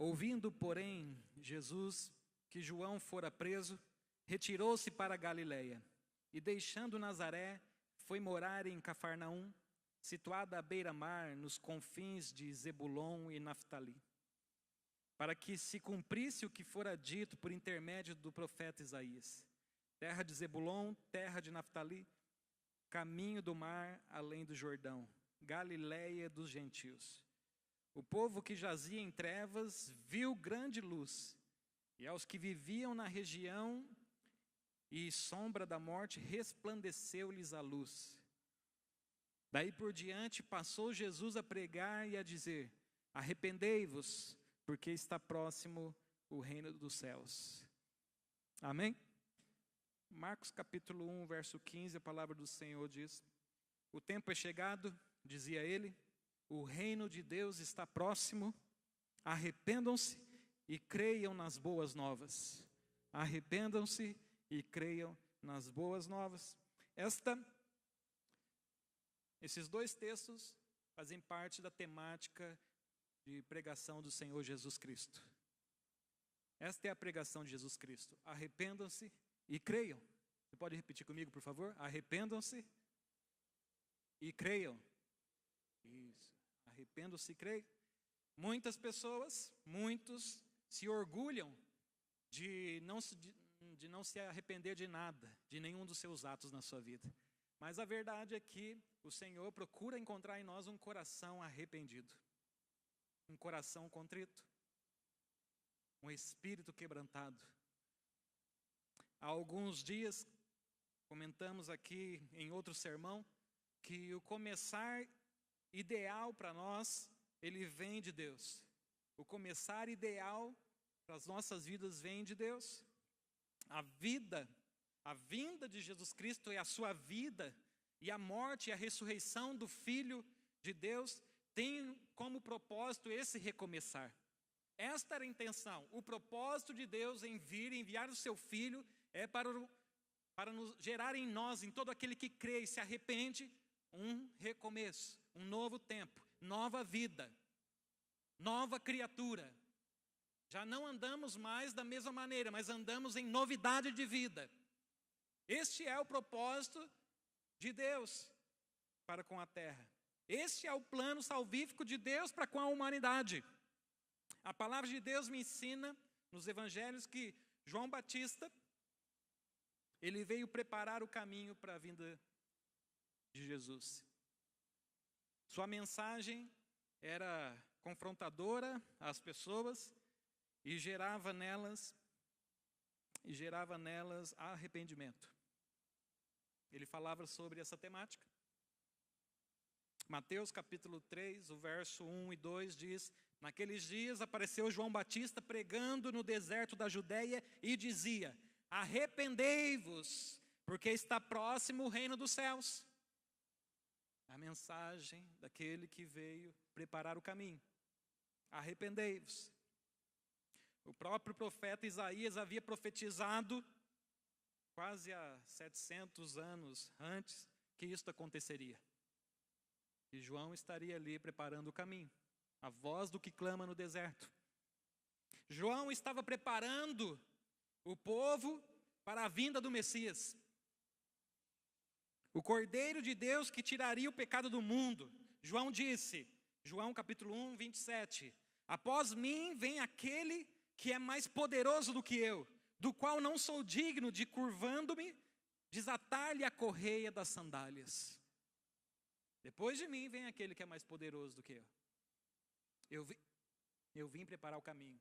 Ouvindo, porém, Jesus que João fora preso, retirou-se para a Galiléia e, deixando Nazaré, foi morar em Cafarnaum, situada à beira-mar, nos confins de Zebulon e Naftali, para que se cumprisse o que fora dito por intermédio do profeta Isaías: terra de Zebulon, terra de Naftali, caminho do mar além do Jordão, Galiléia dos gentios. O povo que jazia em trevas viu grande luz, e aos que viviam na região e sombra da morte resplandeceu-lhes a luz. Daí por diante passou Jesus a pregar e a dizer: arrependei-vos, porque está próximo o reino dos céus. Amém? Marcos capítulo 1, verso 15, a palavra do Senhor diz: o tempo é chegado, dizia ele, o reino de Deus está próximo, arrependam-se e creiam nas boas novas. Arrependam-se e creiam nas boas novas. Esses dois textos fazem parte da temática de pregação do Senhor Jesus Cristo. Esta é a pregação de Jesus Cristo. Arrependam-se e creiam. Você pode repetir comigo, por favor? Arrependam-se e creiam. Isso. Arrependam-se e creiam. Muitas pessoas, muitos se orgulham de não se arrepender de nada, de nenhum dos seus atos na sua vida. Mas a verdade é que o Senhor procura encontrar em nós um coração arrependido, um coração contrito, um espírito quebrantado. Há alguns dias, comentamos aqui em outro sermão, que o começar ideal para nós, ele vem de Deus. O começar ideal para as nossas vidas vem de Deus. A vinda de Jesus Cristo é a sua vida, e a morte e a ressurreição do Filho de Deus tem como propósito esse recomeçar. Esta era a intenção. O propósito de Deus em vir, enviar o seu Filho, é para nos gerar em nós, em todo aquele que crê e se arrepende, um recomeço, um novo tempo, nova vida, nova criatura. Já não andamos mais da mesma maneira, mas andamos em novidade de vida. Este é o propósito de Deus para com a terra. Este é o plano salvífico de Deus para com a humanidade. A palavra de Deus me ensina nos evangelhos que João Batista, ele veio preparar o caminho para a vinda de Jesus. Sua mensagem era confrontadora às pessoas e gerava nelas arrependimento. Ele falava sobre essa temática. Mateus capítulo 3, o verso 1 e 2 diz: naqueles dias apareceu João Batista pregando no deserto da Judéia e dizia: arrependei-vos, porque está próximo o reino dos céus. A mensagem daquele que veio preparar o caminho. Arrependei-vos. O próprio profeta Isaías havia profetizado quase há 700 anos antes que isto aconteceria. E João estaria ali preparando o caminho, a voz do que clama no deserto. João estava preparando o povo para a vinda do Messias. O Cordeiro de Deus que tiraria o pecado do mundo. João disse, João capítulo 1, 27, após mim vem aquele que é mais poderoso do que eu, do qual não sou digno de, curvando-me, desatar-lhe a correia das sandálias. Depois de mim vem aquele que é mais poderoso do que eu. Eu vim preparar o caminho.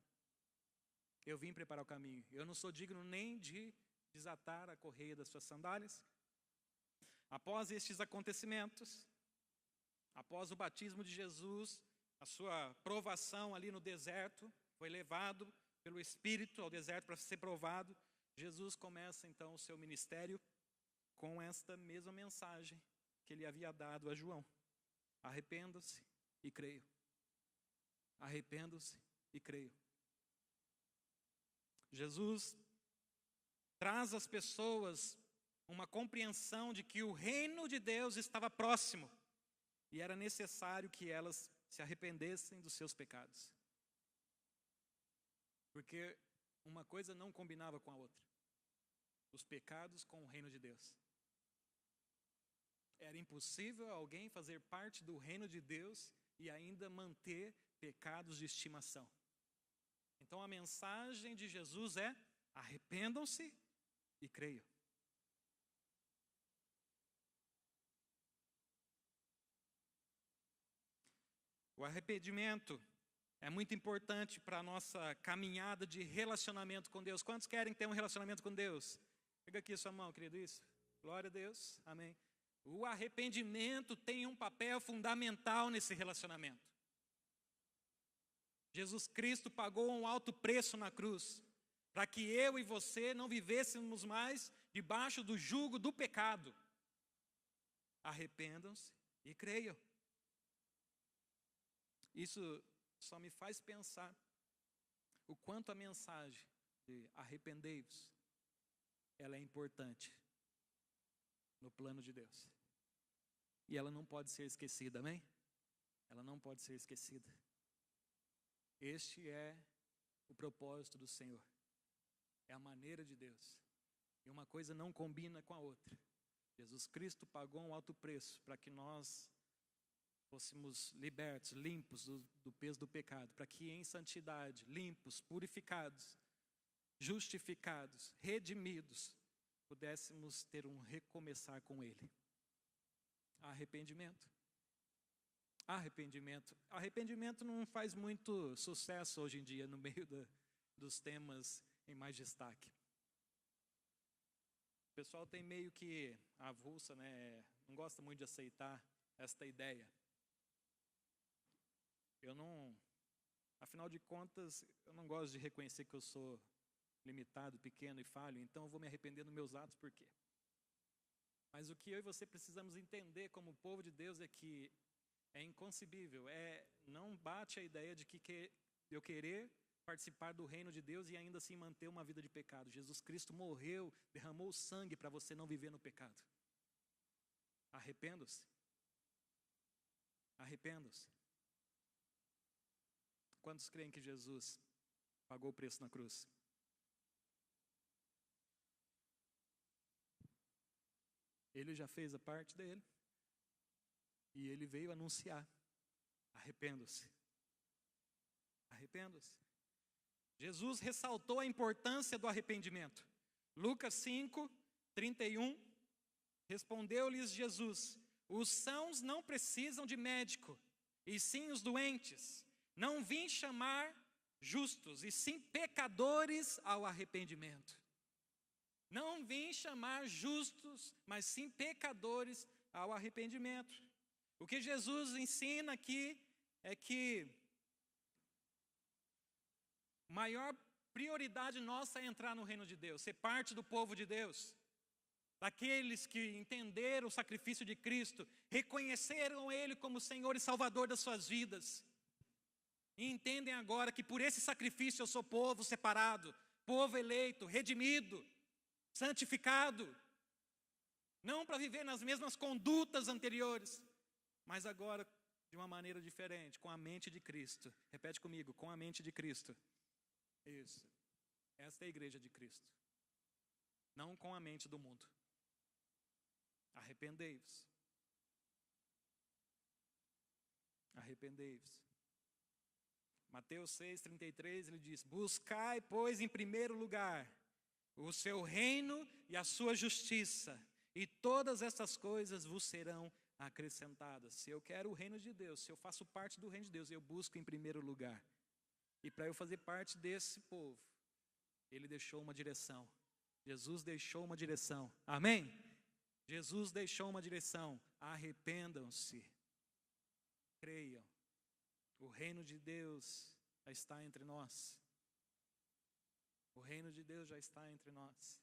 Eu vim preparar o caminho. Eu não sou digno nem de desatar a correia das suas sandálias. Após estes acontecimentos, após o batismo de Jesus, a sua provação ali no deserto, foi levado pelo Espírito ao deserto para ser provado. Jesus começa então o seu ministério com esta mesma mensagem que ele havia dado a João: arrependam-se e creiam. Arrependam-se e creiam. Jesus traz às pessoas uma compreensão de que o reino de Deus estava próximo e era necessário que elas se arrependessem dos seus pecados. Porque uma coisa não combinava com a outra. Os pecados com o reino de Deus. Era impossível alguém fazer parte do reino de Deus e ainda manter pecados de estimação. Então a mensagem de Jesus é: arrependam-se e creiam. O arrependimento é muito importante para a nossa caminhada de relacionamento com Deus. Quantos querem ter um relacionamento com Deus? Pega aqui a sua mão, querido, isso. Glória a Deus, amém. O arrependimento tem um papel fundamental nesse relacionamento. Jesus Cristo pagou um alto preço na cruz, para que eu e você não vivêssemos mais debaixo do jugo do pecado. Arrependam-se e creiam. Isso só me faz pensar o quanto a mensagem de arrependei-vos, ela é importante no plano de Deus. E ela não pode ser esquecida, amém? Ela não pode ser esquecida. Este é o propósito do Senhor. É a maneira de Deus. E uma coisa não combina com a outra. Jesus Cristo pagou um alto preço para que nós fôssemos libertos, limpos do peso do pecado, para que em santidade, limpos, purificados, justificados, redimidos, pudéssemos ter um recomeçar com Ele. Arrependimento. Arrependimento. Arrependimento não faz muito sucesso hoje em dia no meio dos temas em mais destaque. O pessoal tem meio que avulsa, né? Não gosta muito de aceitar esta ideia. Afinal de contas, eu não gosto de reconhecer que eu sou limitado, pequeno e falho, então eu vou me arrepender dos meus atos, por quê? Mas o que eu e você precisamos entender como povo de Deus é que é inconcebível, não bate a ideia de que eu querer participar do reino de Deus e ainda assim manter uma vida de pecado. Jesus Cristo morreu, derramou sangue para você não viver no pecado. Arrependa-se. Arrependa-se. Quantos creem que Jesus pagou o preço na cruz? Ele já fez a parte dele. E ele veio anunciar: arrependa-se. Arrependa-se. Jesus ressaltou a importância do arrependimento. Lucas 5, 31. Respondeu-lhes Jesus: os sãos não precisam de médico, e sim os doentes. Não vim chamar justos, e sim pecadores ao arrependimento. Não vim chamar justos, mas sim pecadores ao arrependimento. O que Jesus ensina aqui é que maior prioridade nossa é entrar no reino de Deus, ser parte do povo de Deus. Daqueles que entenderam o sacrifício de Cristo, reconheceram Ele como Senhor e Salvador das suas vidas. E entendem agora que por esse sacrifício eu sou povo separado, povo eleito, redimido, santificado. Não para viver nas mesmas condutas anteriores, mas agora de uma maneira diferente, com a mente de Cristo. Repete comigo: com a mente de Cristo. Isso. Esta é a igreja de Cristo. Não com a mente do mundo. Arrependei-vos. Arrependei-vos. Mateus 6,33, ele diz: buscai, pois, em primeiro lugar o seu reino e a sua justiça, e todas essas coisas vos serão acrescentadas. Se eu quero o reino de Deus, se eu faço parte do reino de Deus, eu busco em primeiro lugar. E para eu fazer parte desse povo, Ele deixou uma direção. Jesus deixou uma direção. Amém? Jesus deixou uma direção. Arrependam-se. Creiam. O reino de Deus já está entre nós. O reino de Deus já está entre nós.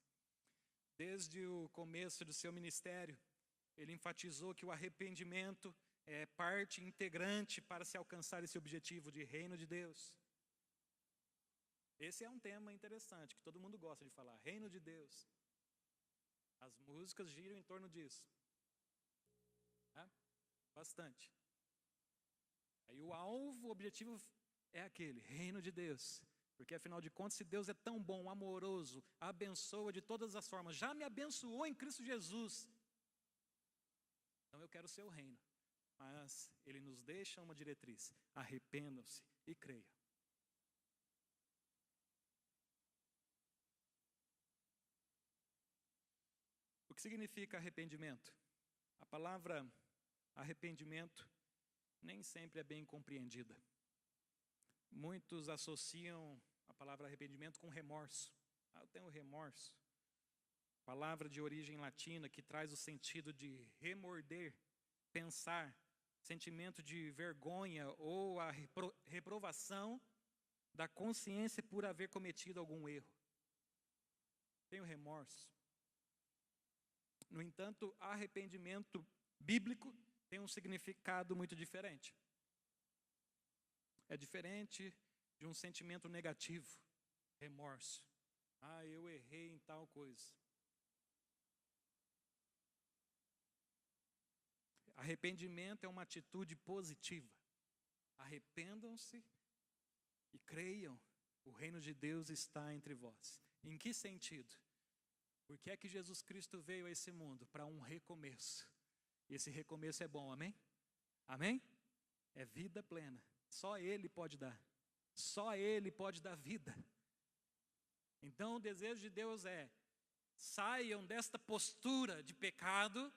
Desde o começo do seu ministério, ele enfatizou que o arrependimento é parte integrante para se alcançar esse objetivo de reino de Deus. Esse é um tema interessante, que todo mundo gosta de falar, reino de Deus. As músicas giram em torno disso. Bastante. Aí o alvo, o objetivo é aquele, reino de Deus. Porque, afinal de contas, se Deus é tão bom, amoroso, abençoa de todas as formas, já me abençoou em Cristo Jesus, então eu quero o seu reino. Mas Ele nos deixa uma diretriz: arrependam-se e creiam. O que significa arrependimento? A palavra arrependimento nem sempre é bem compreendida. Muitos associam a palavra arrependimento com remorso. Eu tenho remorso. Palavra de origem latina que traz o sentido de remorder, pensar, sentimento de vergonha ou a reprovação da consciência por haver cometido algum erro. Tenho remorso. No entanto, arrependimento bíblico tem um significado muito diferente. É diferente de um sentimento negativo, remorso. Eu errei em tal coisa. Arrependimento é uma atitude positiva. Arrependam-se e creiam, o reino de Deus está entre vós. Em que sentido? Porque é que Jesus Cristo veio a esse mundo? Para um recomeço. E esse recomeço é bom, amém? Amém? É vida plena. Só Ele pode dar. Só Ele pode dar vida. Então o desejo de Deus é: saiam desta postura de pecado,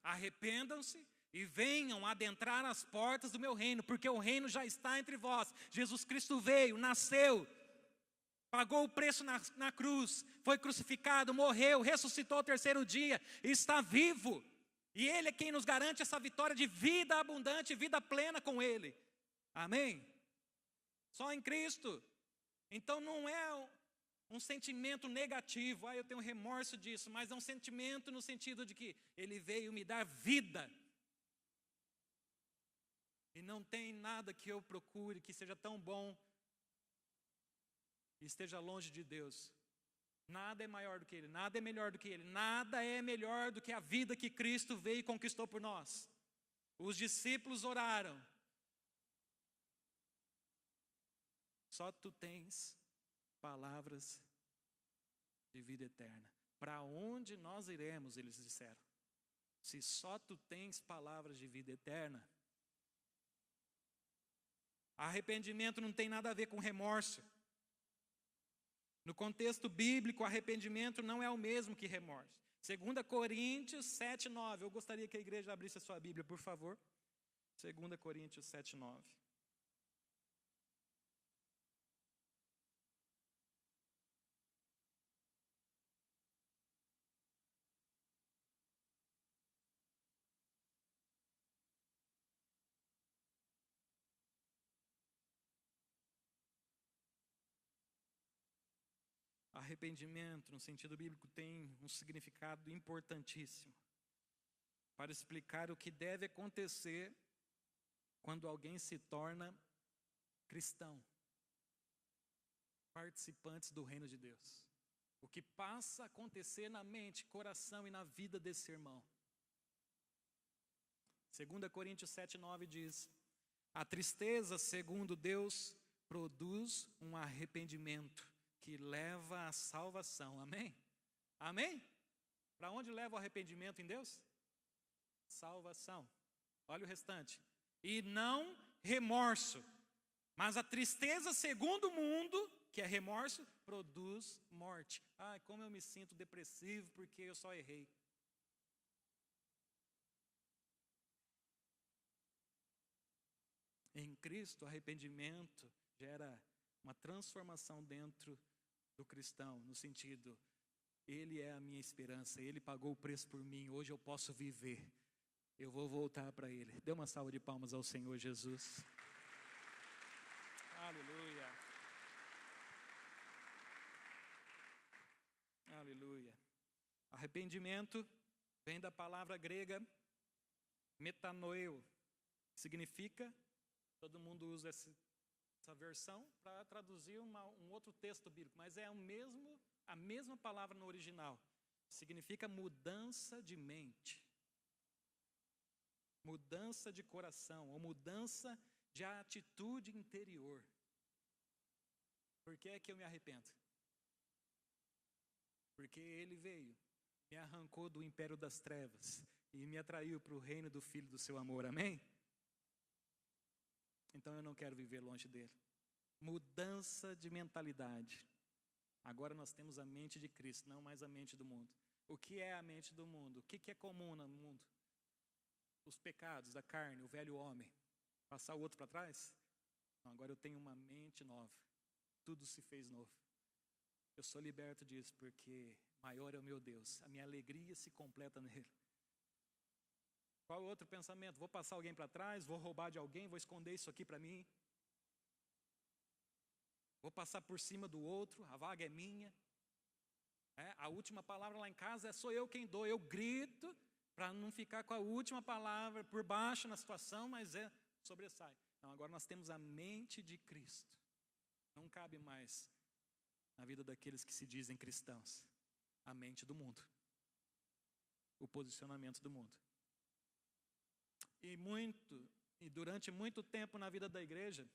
arrependam-se e venham adentrar as portas do meu reino, porque o reino já está entre vós. Jesus Cristo veio, nasceu, pagou o preço na cruz, foi crucificado, morreu, ressuscitou ao terceiro dia, está vivo. E Ele é quem nos garante essa vitória de vida abundante, vida plena com Ele. Amém? Só em Cristo. Então não é um sentimento negativo, eu tenho remorso disso, mas é um sentimento no sentido de que Ele veio me dar vida. E não tem nada que eu procure que seja tão bom e esteja longe de Deus. Nada é maior do que Ele, nada é melhor do que Ele, nada é melhor do que a vida que Cristo veio e conquistou por nós. Os discípulos oraram: só Tu tens palavras de vida eterna. Para onde nós iremos, eles disseram, se só Tu tens palavras de vida eterna? Arrependimento não tem nada a ver com remorso. No contexto bíblico, arrependimento não é o mesmo que remorso. 2 Coríntios 7:9. Eu gostaria que a igreja abrisse a sua Bíblia, por favor. 2 Coríntios 7:9. Arrependimento, no sentido bíblico, tem um significado importantíssimo para explicar o que deve acontecer quando alguém se torna cristão, participantes do reino de Deus. O que passa a acontecer na mente, coração e na vida desse irmão. 2 Coríntios 7:9 diz: a tristeza, segundo Deus, produz um arrependimento que leva à salvação. Amém? Amém? Para onde leva o arrependimento em Deus? Salvação. Olha o restante. E não remorso. Mas a tristeza, segundo o mundo, que é remorso, produz morte. Como eu me sinto depressivo porque eu só errei. Em Cristo, arrependimento gera uma transformação dentro do cristão, no sentido, Ele é a minha esperança, Ele pagou o preço por mim, hoje eu posso viver, eu vou voltar para Ele. Dê uma salva de palmas ao Senhor Jesus. Aleluia. Aleluia. Arrependimento vem da palavra grega metanoeo, que significa, todo mundo usa essa versão para traduzir um outro texto bíblico, mas é a mesma palavra no original. Significa mudança de mente, mudança de coração, ou mudança de atitude interior. Por que é que eu me arrependo? Porque Ele veio, me arrancou do império das trevas e me atraiu para o reino do Filho do seu amor, amém? Então eu não quero viver longe dele. Mudança de mentalidade. Agora nós temos a mente de Cristo, não mais a mente do mundo. O que é a mente do mundo? O que é comum no mundo? Os pecados da carne, o velho homem. Passar o outro para trás? Não, agora eu tenho uma mente nova. Tudo se fez novo. Eu sou liberto disso porque maior é o meu Deus. A minha alegria se completa nele. Qual outro pensamento? Vou passar alguém para trás? Vou roubar de alguém? Vou esconder isso aqui para mim? Vou passar por cima do outro? A vaga é minha? A última palavra lá em casa sou eu quem dou. Eu grito para não ficar com a última palavra por baixo na situação, mas sobressai. Não, agora nós temos a mente de Cristo. Não cabe mais na vida daqueles que se dizem cristãos a mente do mundo, o posicionamento do mundo. E durante muito tempo na vida da igreja,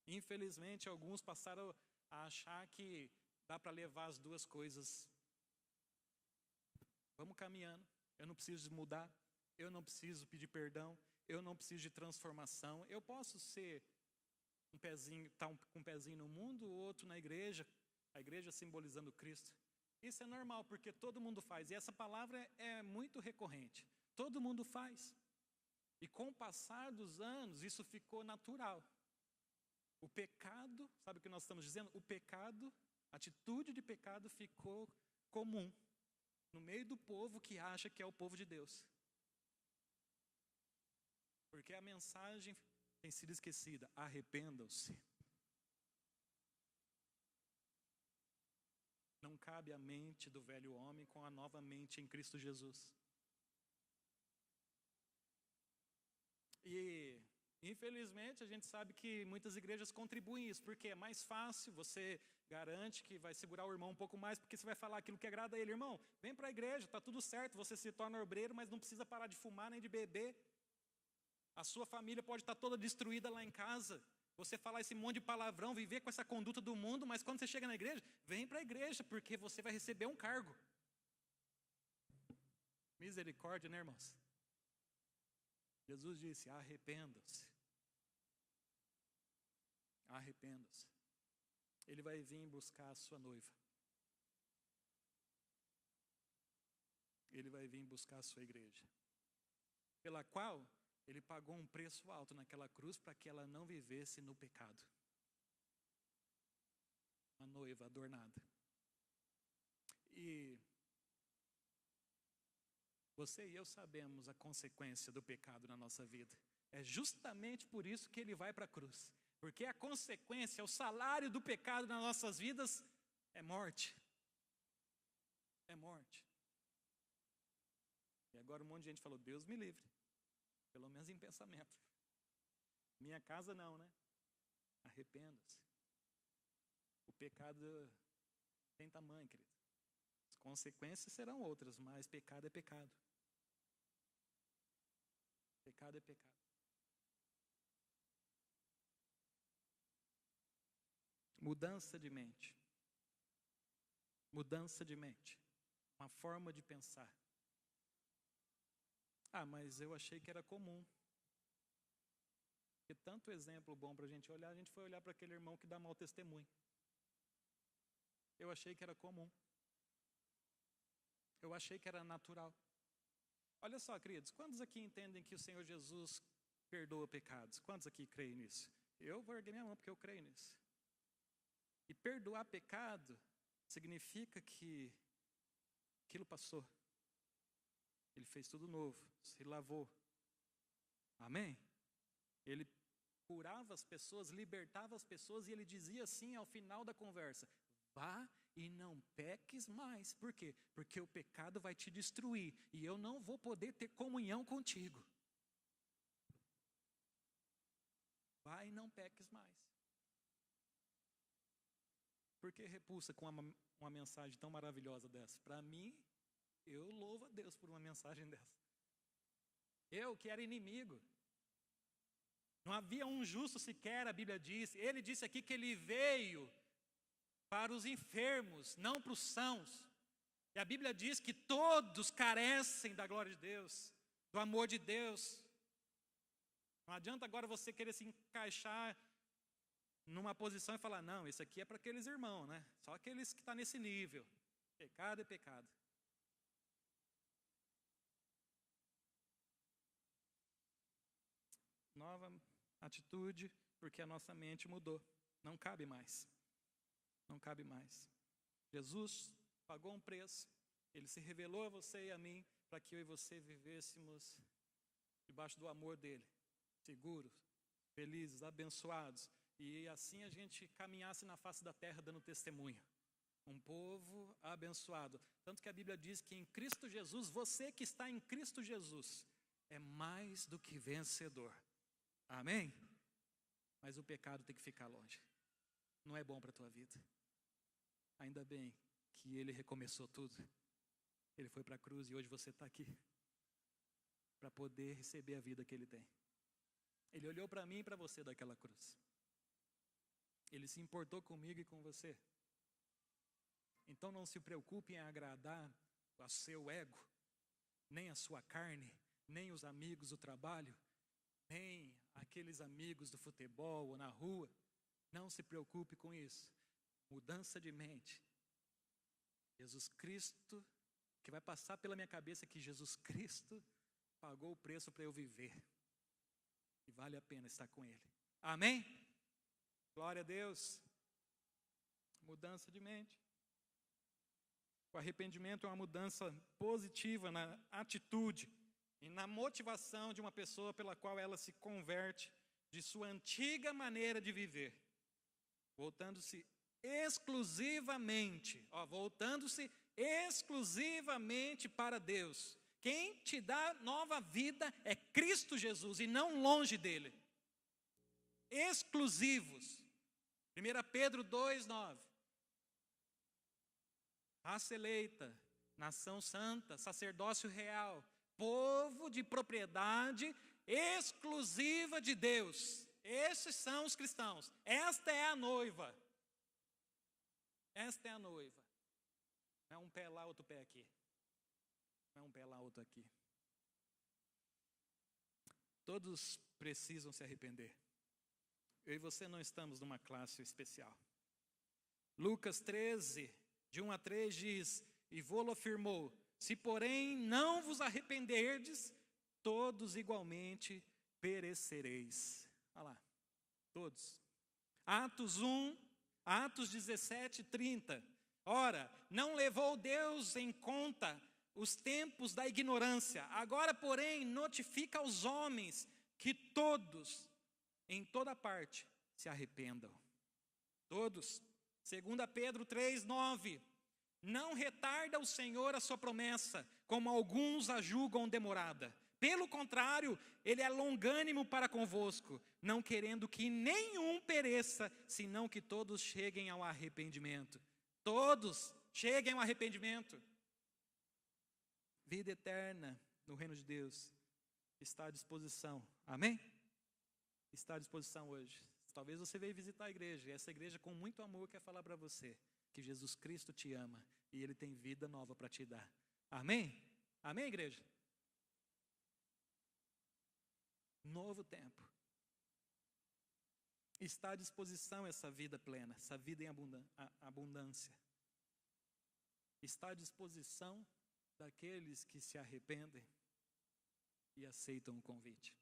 infelizmente alguns passaram a achar que dá para levar as duas coisas. Vamos caminhando, eu não preciso mudar, eu não preciso pedir perdão, eu não preciso de transformação, eu posso ser um pezinho, com um pezinho no mundo, o outro na igreja, a igreja simbolizando Cristo. Isso é normal, porque todo mundo faz, e essa palavra é muito recorrente. Todo mundo faz. E com o passar dos anos, isso ficou natural. O pecado, sabe o que nós estamos dizendo? O pecado, a atitude de pecado ficou comum no meio do povo que acha que é o povo de Deus. Porque a mensagem tem sido esquecida. Arrependam-se. Não cabe a mente do velho homem com a nova mente em Cristo Jesus. E, infelizmente, a gente sabe que muitas igrejas contribuem isso, porque é mais fácil, você garante que vai segurar o irmão um pouco mais, porque você vai falar aquilo que agrada a ele. Irmão, vem para a igreja, está tudo certo, você se torna obreiro, mas não precisa parar de fumar nem de beber. A sua família pode estar toda destruída lá em casa. Você falar esse monte de palavrão, viver com essa conduta do mundo, mas quando você chega na igreja, vem para a igreja, porque você vai receber um cargo. Misericórdia, né, irmãos? Jesus disse, arrependam-se. Arrependam-se. Ele vai vir buscar a sua noiva. Ele vai vir buscar a sua igreja. Pela qual ele pagou um preço alto naquela cruz para que ela não vivesse no pecado. Uma noiva adornada. E você e eu sabemos a consequência do pecado na nossa vida. É justamente por isso que ele vai para a cruz. Porque a consequência, o salário do pecado nas nossas vidas é morte. É morte. E agora um monte de gente falou, Deus me livre. Pelo menos em pensamento. Minha casa não, né? Arrependa-se. O pecado tem tamanho, querido. As consequências serão outras, mas pecado é pecado. Pecado é pecado. Mudança de mente. Mudança de mente. Uma forma de pensar. Ah, mas eu achei que era comum. Porque tanto exemplo bom para a gente foi olhar para aquele irmão que dá mau testemunho. Eu achei que era comum. Eu achei que era natural. Olha só, queridos, quantos aqui entendem que o Senhor Jesus perdoa pecados? Quantos aqui creem nisso? Eu vou erguer minha mão porque eu creio nisso. E perdoar pecado significa que aquilo passou. Ele fez tudo novo, se lavou. Amém? Ele curava as pessoas, libertava as pessoas e ele dizia assim ao final da conversa, vá e não peques mais. Por quê? Porque o pecado vai te destruir e eu não vou poder ter comunhão contigo. Vá e não peques mais. Por que repulsa com uma mensagem tão maravilhosa dessa? Para mim, eu louvo a Deus por uma mensagem dessa. Eu que era inimigo. Não havia um justo sequer, a Bíblia diz. Ele disse aqui que ele veio para os enfermos, não para os sãos. E a Bíblia diz que todos carecem da glória de Deus, do amor de Deus. Não adianta agora você querer se encaixar numa posição e falar, não, isso aqui é para aqueles irmãos, né? Só aqueles que estão nesse nível. Pecado é pecado. Nova atitude, porque a nossa mente mudou. Não cabe mais. Não cabe mais. Jesus pagou um preço. Ele se revelou a você e a mim para que eu e você vivêssemos debaixo do amor dele. Seguros, felizes, abençoados. E assim a gente caminhasse na face da terra dando testemunho. Um povo abençoado. Tanto que a Bíblia diz que em Cristo Jesus, você que está em Cristo Jesus, é mais do que vencedor. Amém? Mas o pecado tem que ficar longe. Não é bom para a tua vida. Ainda bem que ele recomeçou tudo. Ele foi para a cruz e hoje você está aqui para poder receber a vida que ele tem. Ele olhou para mim e para você daquela cruz. Ele se importou comigo e com você. Então não se preocupe em agradar o seu ego, nem a sua carne, nem os amigos do trabalho, nem aqueles amigos do futebol ou na rua. Não se preocupe com isso. Mudança de mente. Jesus Cristo, que vai passar pela minha cabeça que Jesus Cristo pagou o preço para eu viver. E vale a pena estar com Ele. Amém? Glória a Deus. Mudança de mente. O arrependimento é uma mudança positiva na atitude e na motivação de uma pessoa pela qual ela se converte de sua antiga maneira de viver, voltando-se exclusivamente para Deus. Quem te dá nova vida é Cristo Jesus e não longe dele. Exclusivos. 1 Pedro 2:9. Raça eleita, nação santa, sacerdócio real, povo de propriedade exclusiva de Deus. Esses são os cristãos. Esta é a noiva. Esta é a noiva. Não é um pé lá, outro pé aqui. Não é um pé lá, outro aqui. Todos precisam se arrepender. Eu e você não estamos numa classe especial. Lucas 13, de 1 a 3 diz, e vô-lo afirmou, se porém não vos arrependerdes, todos igualmente perecereis. Olha lá, todos. Atos 17, 30. Ora, não levou Deus em conta os tempos da ignorância. Agora, porém, notifica aos homens que todos, em toda parte, se arrependam. Todos. 2 Pedro 3:9. Não retarda o Senhor a sua promessa, como alguns a julgam demorada. Pelo contrário, ele é longânimo para convosco, não querendo que nenhum pereça, senão que todos cheguem ao arrependimento. Todos cheguem ao arrependimento. Vida eterna no reino de Deus está à disposição. Amém? Está à disposição hoje. Talvez você veio visitar a igreja, e essa igreja com muito amor quer falar para você que Jesus Cristo te ama e Ele tem vida nova para te dar. Amém? Amém, igreja? Novo tempo. Está à disposição essa vida plena, essa vida em abundância. Está à disposição daqueles que se arrependem e aceitam o convite.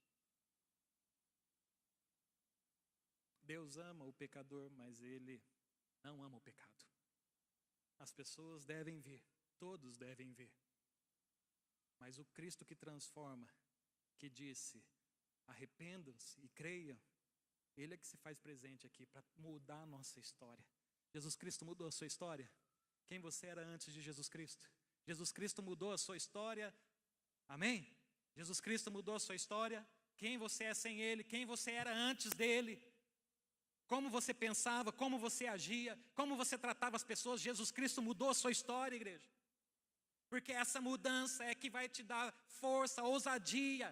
Deus ama o pecador, mas Ele não ama o pecado. As pessoas devem vir, todos devem vir. Mas o Cristo que transforma, que disse, arrependam-se e creiam, Ele é que se faz presente aqui para mudar a nossa história. Jesus Cristo mudou a sua história? Quem você era antes de Jesus Cristo? Jesus Cristo mudou a sua história? Amém? Jesus Cristo mudou a sua história? Quem você é sem Ele? Quem você era antes dEle? Como você pensava, como você agia, como você tratava as pessoas, Jesus Cristo mudou a sua história, igreja. Porque essa mudança é que vai te dar força, ousadia,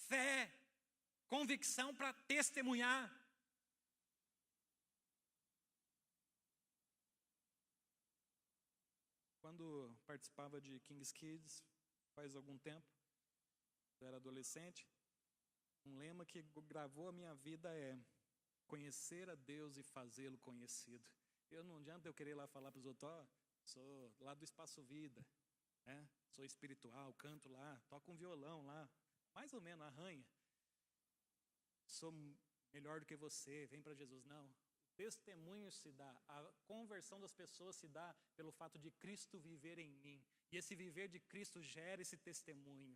fé, convicção para testemunhar. Quando participava de King's Kids, faz algum tempo, eu era adolescente, um lema que gravou a minha vida é: conhecer a Deus e fazê-lo conhecido. Não adianta eu querer lá falar para os outros, sou lá do Espaço Vida, né? Sou espiritual, canto lá, toco um violão lá, mais ou menos, arranha. Sou melhor do que você, vem para Jesus. Não, o testemunho se dá, a conversão das pessoas se dá pelo fato de Cristo viver em mim. E esse viver de Cristo gera esse testemunho,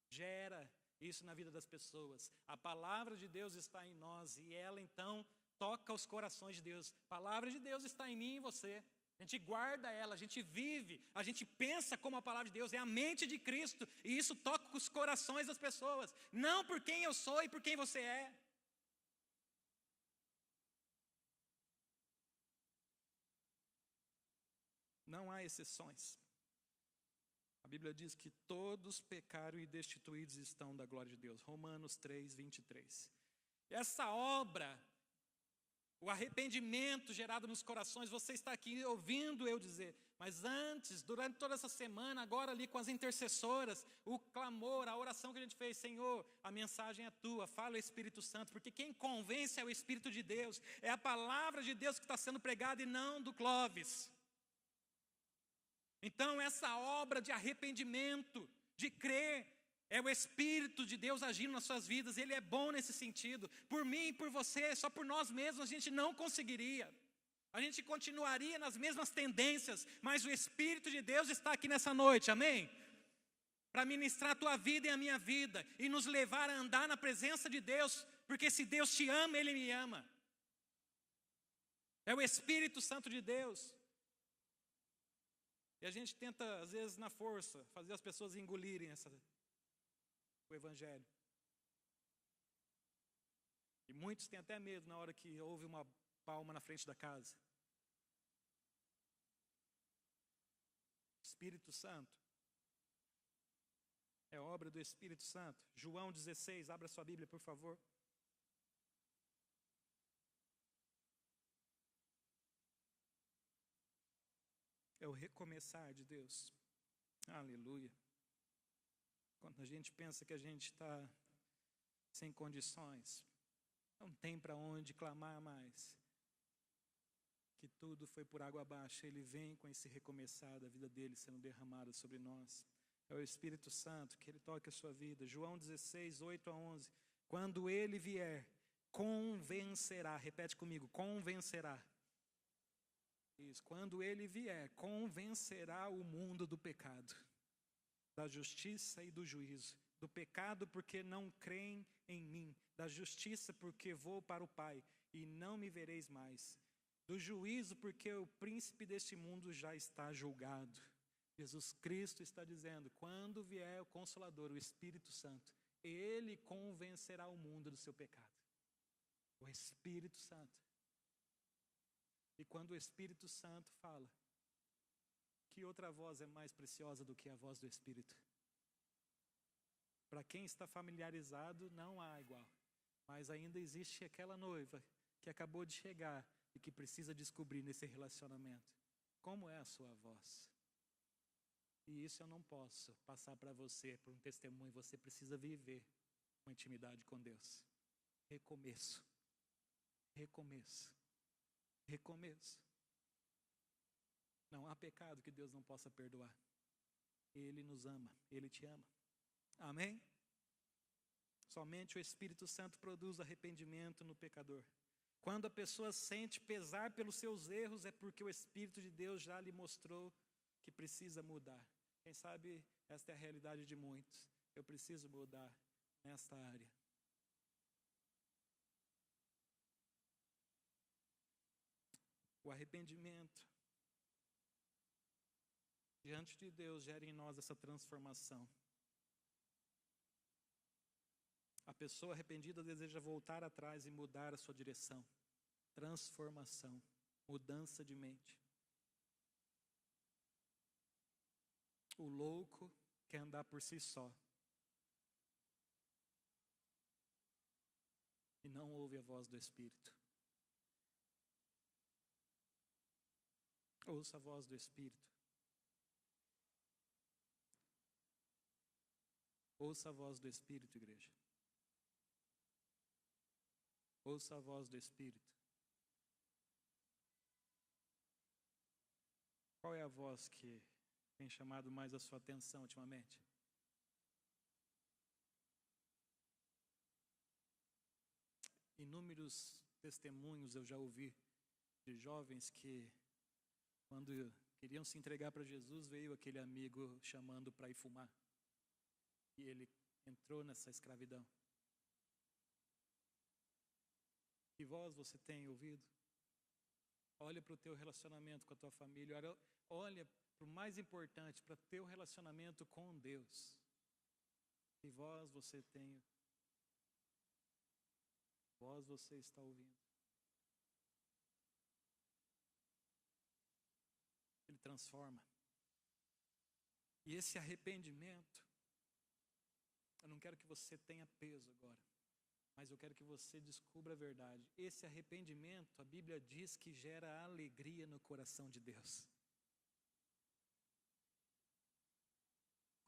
gera isso na vida das pessoas. A palavra de Deus está em nós e ela então toca os corações de Deus. A palavra de Deus está em mim e em você. A gente guarda ela, a gente vive, a gente pensa como a palavra de Deus, é a mente de Cristo, e isso toca os corações das pessoas, não por quem eu sou e por quem você é. Não há exceções. A Bíblia diz que todos pecaram e destituídos estão da glória de Deus. Romanos 3, 23. Essa obra, o arrependimento gerado nos corações, você está aqui ouvindo eu dizer, mas antes, durante toda essa semana, agora ali com as intercessoras, o clamor, a oração que a gente fez: Senhor, a mensagem é tua, fala o Espírito Santo, porque quem convence é o Espírito de Deus, é a palavra de Deus que está sendo pregada e não do Clóvis. Então essa obra de arrependimento, de crer, é o Espírito de Deus agindo nas suas vidas. Ele é bom nesse sentido. Por mim e por você, só por nós mesmos a gente não conseguiria. A gente continuaria nas mesmas tendências, mas o Espírito de Deus está aqui nessa noite, amém? Para ministrar a tua vida e a minha vida, e nos levar a andar na presença de Deus, porque se Deus te ama, Ele me ama. É o Espírito Santo de Deus. E a gente tenta, às vezes, na força, fazer as pessoas engolirem o Evangelho. E muitos têm até medo na hora que houve uma palma na frente da casa. Espírito Santo. É obra do Espírito Santo. João 16, abra sua Bíblia, por favor. É o recomeçar de Deus. Aleluia. Quando a gente pensa que a gente está sem condições, não tem para onde clamar mais, que tudo foi por água abaixo, Ele vem com esse recomeçar da vida dele sendo derramada sobre nós. É o Espírito Santo, que Ele toca a sua vida. João 16, 8 a 11. Quando Ele vier, convencerá, repete comigo, convencerá. Isso, quando Ele vier, convencerá o mundo do pecado, da justiça e do juízo. Do pecado porque não creem em mim, da justiça porque vou para o Pai e não me vereis mais, do juízo porque o príncipe deste mundo já está julgado. Jesus Cristo está dizendo, quando vier o Consolador, o Espírito Santo, Ele convencerá o mundo do seu pecado. O Espírito Santo. E quando o Espírito Santo fala, que outra voz é mais preciosa do que a voz do Espírito? Para quem está familiarizado, não há igual. Mas ainda existe aquela noiva que acabou de chegar e que precisa descobrir nesse relacionamento como é a sua voz. E isso eu não posso passar para você por um testemunho. Você precisa viver uma intimidade com Deus. Recomeço. Recomeço. Recomeço. Não há pecado que Deus não possa perdoar. Ele nos ama, Ele te ama. Amém? Somente o Espírito Santo produz arrependimento no pecador. Quando a pessoa sente pesar pelos seus erros, é porque o Espírito de Deus já lhe mostrou que precisa mudar. Quem sabe esta é a realidade de muitos. Eu preciso mudar nesta área. O arrependimento diante de Deus gera em nós essa transformação. A pessoa arrependida deseja voltar atrás e mudar a sua direção. Transformação, mudança de mente. O louco quer andar por si só e não ouve a voz do Espírito. Ouça a voz do Espírito. Ouça a voz do Espírito, igreja. Ouça a voz do Espírito. Qual é a voz que tem chamado mais a sua atenção ultimamente? Inúmeros testemunhos eu já ouvi de jovens que, quando queriam se entregar para Jesus, veio aquele amigo chamando para ir fumar. E ele entrou nessa escravidão. Que voz você tem ouvido? Olha para o teu relacionamento com a tua família. Olha para o mais importante, para o teu relacionamento com Deus. Que voz você tem? Que voz você está ouvindo? Ele transforma. E esse arrependimento, eu não quero que você tenha peso agora, mas eu quero que você descubra a verdade. Esse arrependimento, a Bíblia diz que gera alegria no coração de Deus.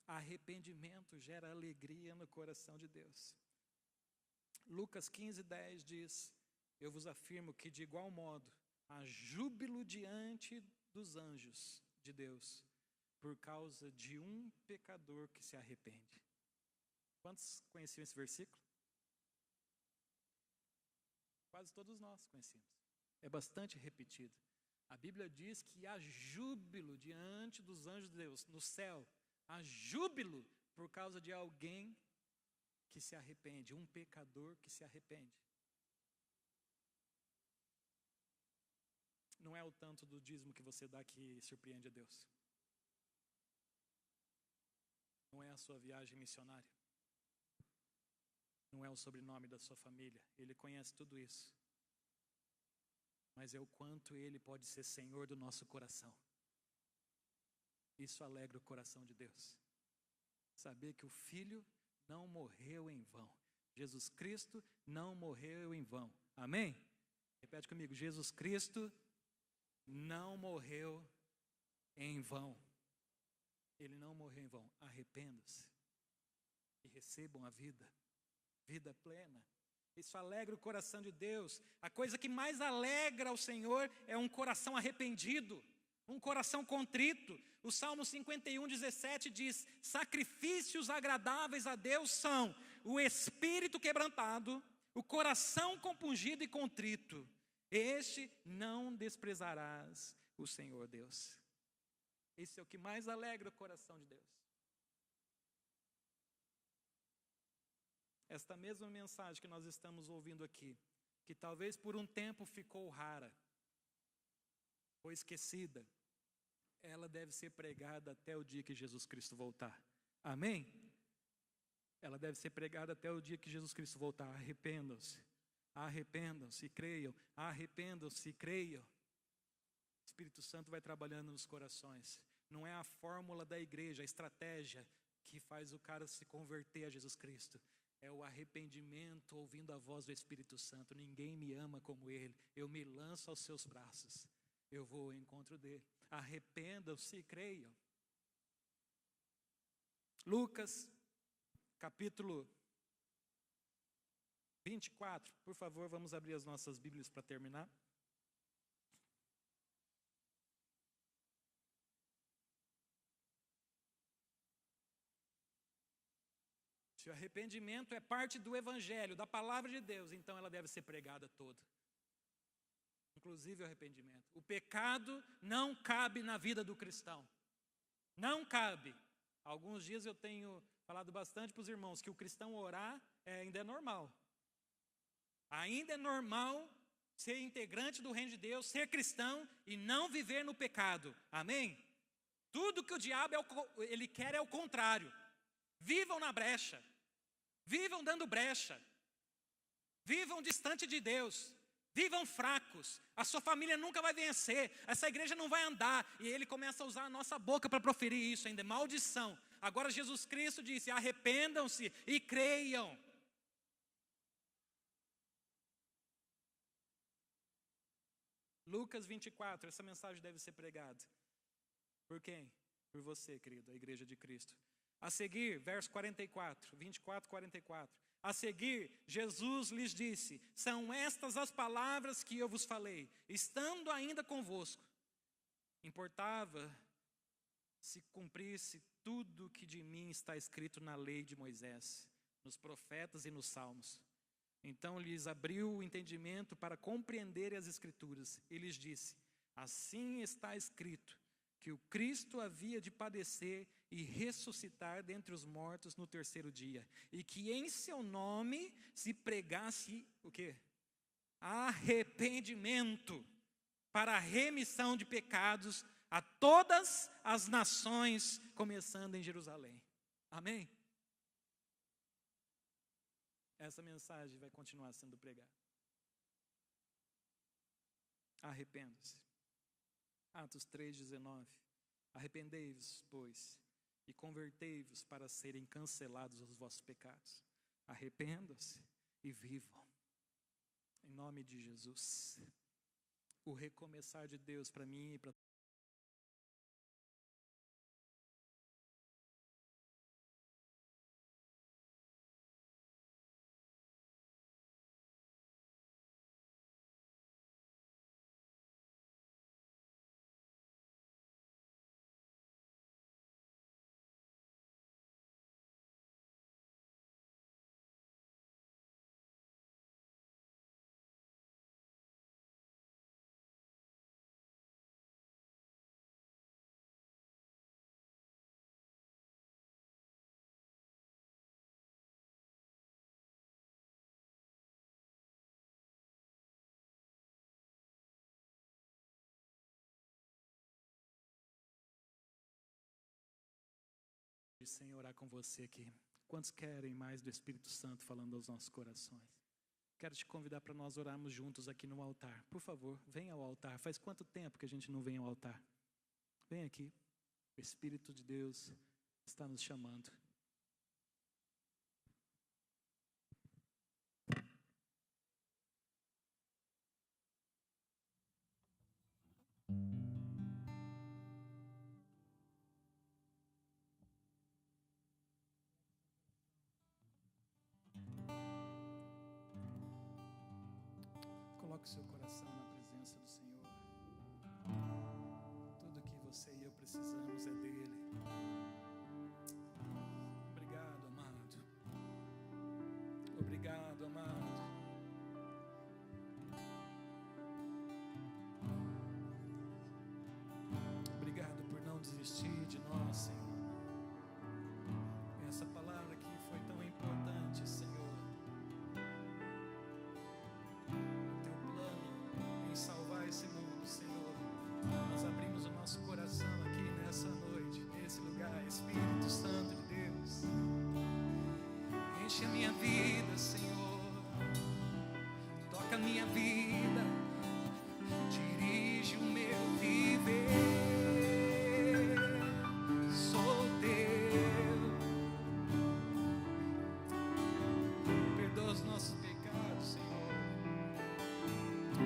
Arrependimento gera alegria no coração de Deus. Lucas 15:10 diz: eu vos afirmo que de igual modo há júbilo diante dos anjos de Deus por causa de um pecador que se arrepende. Quantos conheciam esse versículo? Quase todos nós conhecemos. É bastante repetido. A Bíblia diz que há júbilo diante dos anjos de Deus no céu. Há júbilo por causa de alguém que se arrepende, um pecador que se arrepende. Não é o tanto do dízimo que você dá que surpreende a Deus. Não é a sua viagem missionária. Não é o sobrenome da sua família. Ele conhece tudo isso. Mas é o quanto Ele pode ser Senhor do nosso coração. Isso alegra o coração de Deus. Saber que o Filho não morreu em vão. Jesus Cristo não morreu em vão. Amém? Repete comigo. Jesus Cristo não morreu em vão. Ele não morreu em vão. Arrependam-se e recebam a vida. Vida plena. Isso alegra o coração de Deus. A coisa que mais alegra ao Senhor é um coração arrependido, um coração contrito. O Salmo 51:17 diz: sacrifícios agradáveis a Deus são o espírito quebrantado, o coração compungido e contrito. Este não desprezarás o Senhor Deus. Esse é o que mais alegra o coração de Deus. Esta mesma mensagem que nós estamos ouvindo aqui, que talvez por um tempo ficou rara, foi esquecida, ela deve ser pregada até o dia que Jesus Cristo voltar. Amém? Ela deve ser pregada até o dia que Jesus Cristo voltar. Arrependam-se. Arrependam-se e creiam. Arrependam-se e creiam. O Espírito Santo vai trabalhando nos corações. Não é a fórmula da igreja, a estratégia que faz o cara se converter a Jesus Cristo. É o arrependimento ouvindo a voz do Espírito Santo. Ninguém me ama como Ele. Eu me lanço aos seus braços. Eu vou ao encontro dele. Arrependam-se e creiam. Lucas, capítulo 24. Por favor, vamos abrir as nossas Bíblias para terminar. Se o arrependimento é parte do Evangelho, da palavra de Deus, então ela deve ser pregada toda. Inclusive o arrependimento. O pecado não cabe na vida do cristão. Não cabe. Alguns dias eu tenho falado bastante para os irmãos que o cristão orar ainda é normal. Ainda é normal ser integrante do reino de Deus, ser cristão e não viver no pecado. Amém? Tudo que o diabo ele quer é o contrário. Vivam na brecha. Vivam dando brecha. Vivam distante de Deus. Vivam fracos. A sua família nunca vai vencer. Essa igreja não vai andar. E ele começa a usar a nossa boca para proferir isso ainda. É maldição. Agora Jesus Cristo disse: arrependam-se e creiam. Lucas 24. Essa mensagem deve ser pregada. Por quem? Por você, querido, a igreja de Cristo. A seguir, verso 44, 24, 44. A seguir, Jesus lhes disse: são estas as palavras que eu vos falei, estando ainda convosco. Importava se cumprisse tudo que de mim está escrito na lei de Moisés, nos profetas e nos salmos. Então lhes abriu o entendimento para compreenderem as Escrituras, e lhes disse: assim está escrito, que o Cristo havia de padecer e ressuscitar dentre os mortos no terceiro dia, e que em seu nome se pregasse o quê? Arrependimento para a remissão de pecados a todas as nações, começando em Jerusalém. Amém? Essa mensagem vai continuar sendo pregada. Arrependa-se. Atos 3,19. Arrependei-vos, pois, e convertei-vos para serem cancelados os vossos pecados. Arrependam-se e vivam. Em nome de Jesus. O recomeçar de Deus para mim e para sem orar com você aqui. Quantos querem mais do Espírito Santo falando aos nossos corações? Quero te convidar para nós orarmos juntos aqui no altar. Por favor, venha ao altar. Faz quanto tempo que a gente não vem ao altar? Vem aqui. O Espírito de Deus está nos chamando. Coloque seu coração na presença do Senhor. Tudo que você e eu precisamos é dele. Obrigado, amado. Obrigado, amado. Obrigado por não desistir de nós, Senhor. Essa palavra aqui foi tão importante, Senhor. Salvar esse mundo, Senhor. Nós abrimos o nosso coração aqui nessa noite, nesse lugar. Espírito Santo de Deus, enche a minha vida, Senhor. Toca a minha vida, dirige o meu viver. Sou teu. Perdoa os nossos pecados, Senhor.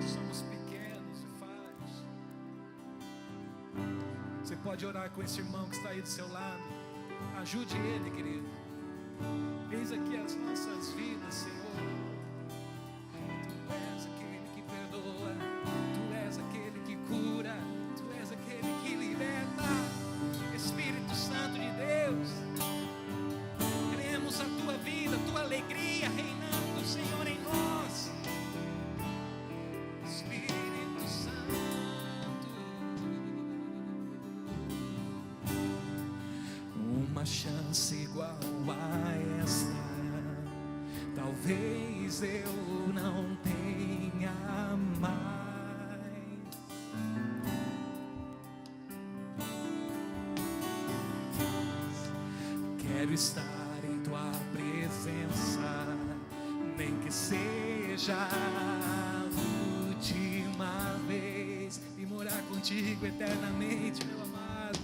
Somos pequenos e falhos. Você pode orar com esse irmão que está aí do seu lado. Ajude ele, querido. Eis aqui as nossas vidas, Senhor. Tu és aquele que perdoa. Tu és aquele que cura. Tu és aquele que liberta. Espírito Santo de Deus, queremos a tua vida, a tua alegria reinando, Senhor, em nós. Espírito Santo, uma chance igual a esta, talvez eu não tenha mais. Quero estar em tua presença, nem que seja a última vez, e morar contigo eternamente, meu amado.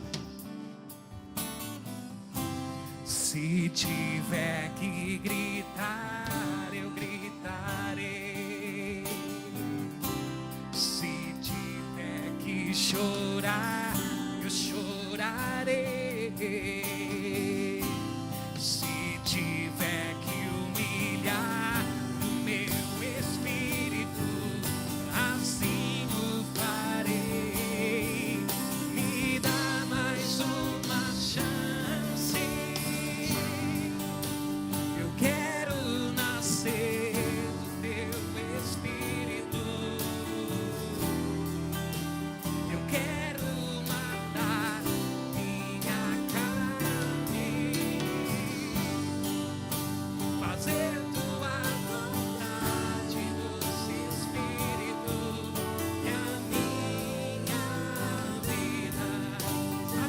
Se tiver que gritar, eu gritarei. Se tiver que chorar, eu chorarei.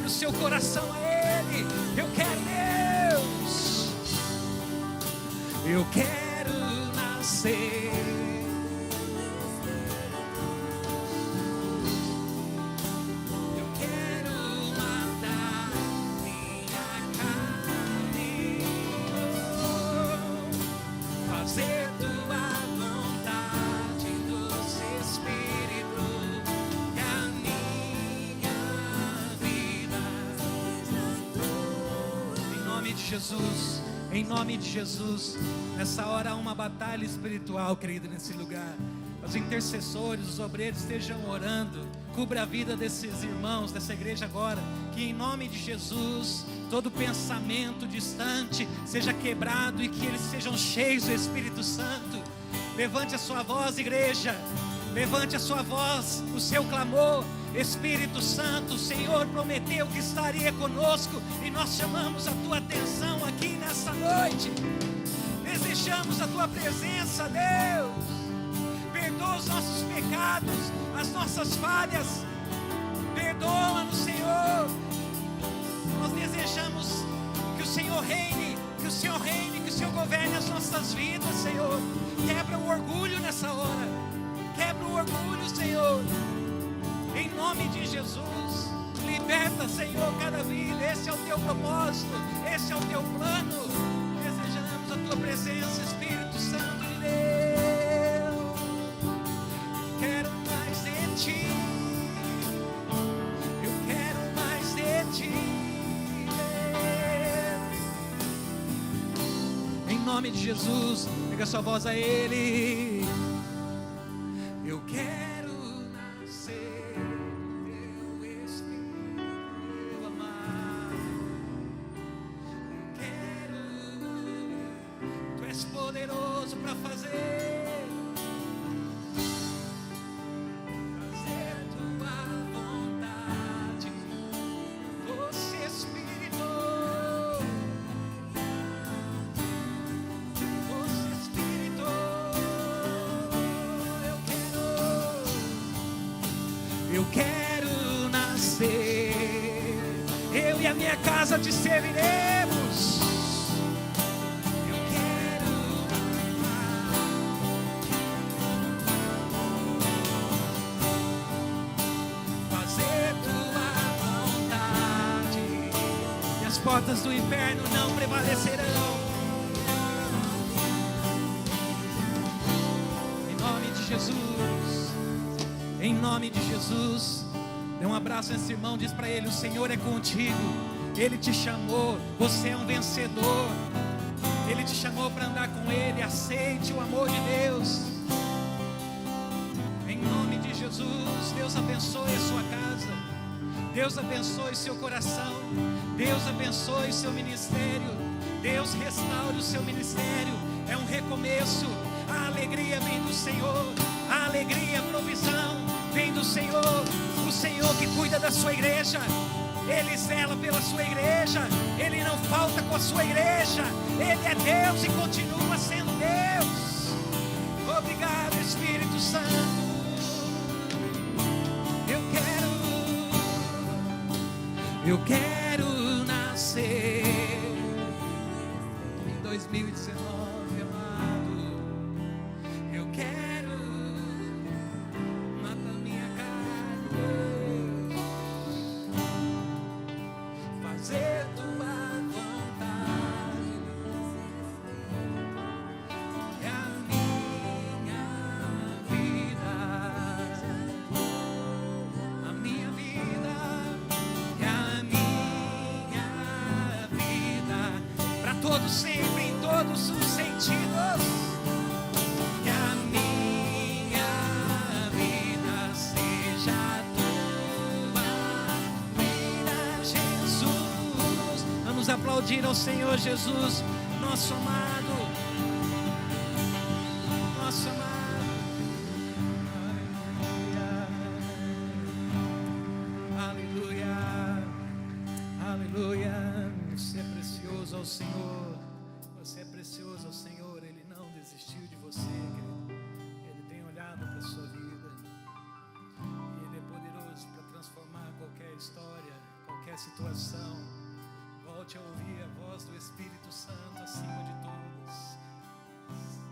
o seu coração a Ele. Eu quero Deus. Eu quero nascer. Eu quero matar minha carne, fazer tua vontade, doce Espírito, que a minha vida. Em nome de Jesus. Em nome de Jesus, nessa hora há uma batalha espiritual, querido, nesse lugar. Os intercessores, os obreiros estejam orando. Cubra a vida desses irmãos, dessa igreja agora. Que em nome de Jesus, todo pensamento distante seja quebrado e que eles sejam cheios do Espírito Santo. Levante a sua voz, igreja. Levante a sua voz, o seu clamor. Espírito Santo, o Senhor prometeu que estaria conosco e nós chamamos a tua atenção aqui nessa noite. Desejamos a tua presença, Deus. Perdoa os nossos pecados, as nossas falhas. Perdoa-nos, Senhor. Nós desejamos que o Senhor reine, que o Senhor reine, que o Senhor governe as nossas vidas, Senhor. Quebra o orgulho nessa hora. Quebra o orgulho, Senhor. Em nome de Jesus, liberta, Senhor, cada vida. Esse é o teu propósito, esse é o teu plano. Desejamos a tua presença, Espírito Santo de Deus. Quero mais de ti. Eu quero mais de ti. Em nome de Jesus, pega sua voz a Ele. Eu quero. Poderoso para fazer tua vontade, doce Espírito, eu quero nascer, eu e a minha casa te serviremos. As portas do inferno não prevalecerão. Em nome de Jesus. Em nome de Jesus. Dê um abraço nesse irmão, diz para ele: o Senhor é contigo. Ele te chamou, você é um vencedor. Ele te chamou para andar com Ele. Aceite o amor de Deus. Em nome de Jesus. Deus abençoe a sua casa. Deus abençoe seu coração. Deus abençoe seu ministério. Deus restaure o seu ministério. É um recomeço. A alegria vem do Senhor. A alegria, a provisão vem do Senhor. O Senhor que cuida da sua igreja. Ele zela pela sua igreja. Ele não falta com a sua igreja. Ele é Deus e continua sendo Deus. Obrigado, Espírito Santo. Eu quero nascer em 2019, amado. Eu quero matar minha carne, fazer tua vontade. É a minha vida, a minha vida. Todo sempre, em todos os sentidos. Que a minha vida seja tua vida, Jesus. Vamos aplaudir ao Senhor Jesus, nosso amado. Nosso amado. Aleluia. Aleluia. Aleluia. Você é precioso ao Senhor. Você é precioso ao Senhor. Ele não desistiu de você, querido. Ele tem olhado para a sua vida. E Ele é poderoso para transformar qualquer história, qualquer qualquer situação, volte a ouvir a voz do Espírito Santo acima de todas.